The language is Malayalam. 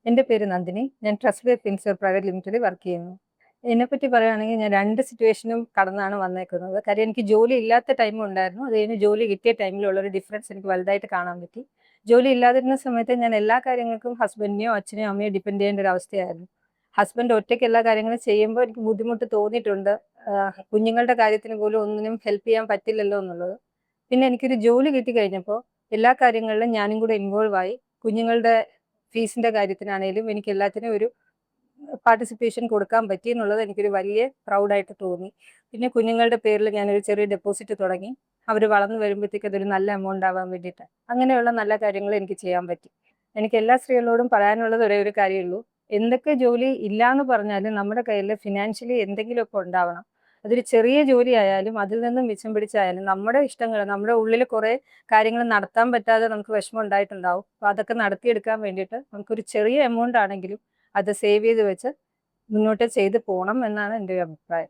എൻ്റെ പേര് നന്ദിനി. ഞാൻ ട്രസ്റ്റ് ബൈ ഫിൻസെർവ് പ്രൈവറ്റ് ലിമിറ്റഡിൽ വർക്ക് ചെയ്യുന്നു. എന്നെപ്പറ്റി പറയുകയാണെങ്കിൽ ഞാൻ 2 സിറ്റുവേഷനും കടന്നാണ് വന്നേക്കുന്നത്. കാര്യം എനിക്ക് ജോലി ഇല്ലാത്ത ടൈമും ഉണ്ടായിരുന്നു. അത് കഴിഞ്ഞ് ജോലി കിട്ടിയ ടൈമിലുള്ളൊരു ഡിഫറൻസ് എനിക്ക് വലുതായിട്ട് കാണാൻ പറ്റി. ജോലി ഇല്ലാതിരുന്ന സമയത്ത് ഞാൻ എല്ലാ കാര്യങ്ങൾക്കും ഹസ്ബൻഡിനെയോ അച്ഛനെയോ അമ്മയോ ഡിപ്പെൻഡ് ചെയ്യേണ്ട ഒരു അവസ്ഥയായിരുന്നു. ഹസ്ബൻഡ് ഒറ്റയ്ക്ക് എല്ലാ കാര്യങ്ങളും ചെയ്യുമ്പോൾ എനിക്ക് ബുദ്ധിമുട്ട് തോന്നിയിട്ടുണ്ട്. കുഞ്ഞുങ്ങളുടെ കാര്യത്തിന് പോലും ഒന്നിനും ഹെൽപ്പ് ചെയ്യാൻ പറ്റില്ലല്ലോ എന്നുള്ളത്. പിന്നെ എനിക്കൊരു ജോലി കിട്ടിക്കഴിഞ്ഞപ്പോൾ എല്ലാ കാര്യങ്ങളിലും ഞാനും കൂടെ ഇൻവോൾവ് ആയി. കുഞ്ഞുങ്ങളുടെ ഫീസിന്റെ കാര്യത്തിനാണേലും എനിക്ക് എല്ലാത്തിനും ഒരു പാർട്ടിസിപ്പേഷൻ കൊടുക്കാൻ പറ്റി എന്നുള്ളത് എനിക്കൊരു വലിയ പ്രൗഡായിട്ട് തോന്നി. പിന്നെ കുഞ്ഞുങ്ങളുടെ പേരിൽ ഞാനൊരു ചെറിയ ഡെപ്പോസിറ്റ് തുടങ്ങി. അവർ വളർന്നു വരുമ്പോഴത്തേക്ക് അതൊരു നല്ല എമൗണ്ട് ആവാൻ വേണ്ടിയിട്ട്. അങ്ങനെയുള്ള നല്ല കാര്യങ്ങൾ എനിക്ക് ചെയ്യാൻ പറ്റി. എനിക്ക് എല്ലാ സ്ത്രീകളോടും പറയാനുള്ളത് ഒരേ ഒരു കാര്യമുള്ളൂ. എന്തൊക്കെ ജോലി ഇല്ലാന്ന് പറഞ്ഞാലും നമ്മുടെ കയ്യിൽ ഫിനാൻഷ്യലി എന്തെങ്കിലുമൊക്കെ ഉണ്ടാവണം. അതൊരു ചെറിയ ജോലി ആയാലും അതിൽ നിന്നും മിച്ചം പിടിച്ചായാലും നമ്മുടെ ഇഷ്ടങ്ങൾ, നമ്മുടെ ഉള്ളിൽ കുറേ കാര്യങ്ങൾ നടത്താൻ പറ്റാതെ നമുക്ക് വിഷമം ഉണ്ടായിട്ടുണ്ടാവും. അപ്പോൾ അതൊക്കെ നടത്തിയെടുക്കാൻ വേണ്ടിയിട്ട് നമുക്കൊരു ചെറിയ എമൗണ്ട് ആണെങ്കിലും അത് സേവ് ചെയ്ത് വെച്ച് മുന്നോട്ട് ചെയ്ത് പോകണം എന്നാണ് എൻ്റെ ഒരു അഭിപ്രായം.